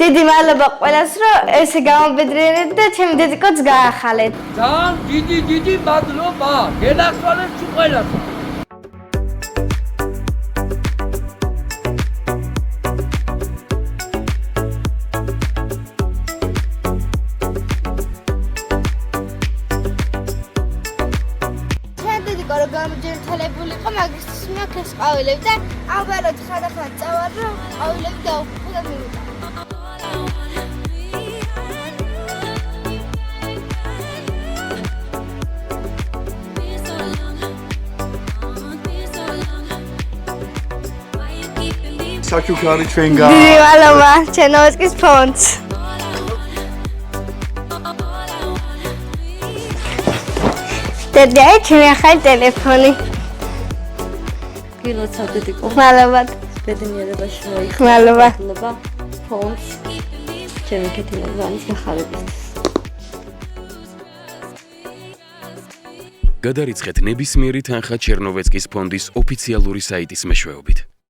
დიდი მადლობა ყველას, რომ ესე გამობედრიანეთ და ჩემი დედიკოც გაახალეთ. ძალიან დიდი მადლობა. გენახვალეთ თუ ყველას. რომ გამჯერთელებული იყო მაგისტრის მეოქეს ყვავილები და ამბაროთ ხანდახან წავარ რომ ყვავილები დაუხო და მივიდა. საჩუქარი ჩვენგან. დიდი მადლობა ჩენოვსკის ფონდს. დედაი ჩემი ახალი ტელეფონი. გილოცავდით იყო. მადლობა. ბედნიერებაში მოიხდა. მადლობა. ფონდს. ჩემი ქეთილოვანის გახარებისთვის. გადარიცხეთ ნებისმიერი თანხა ჩერნოვეცკის ფონდის ოფიციალური საიტის მეშვეობით.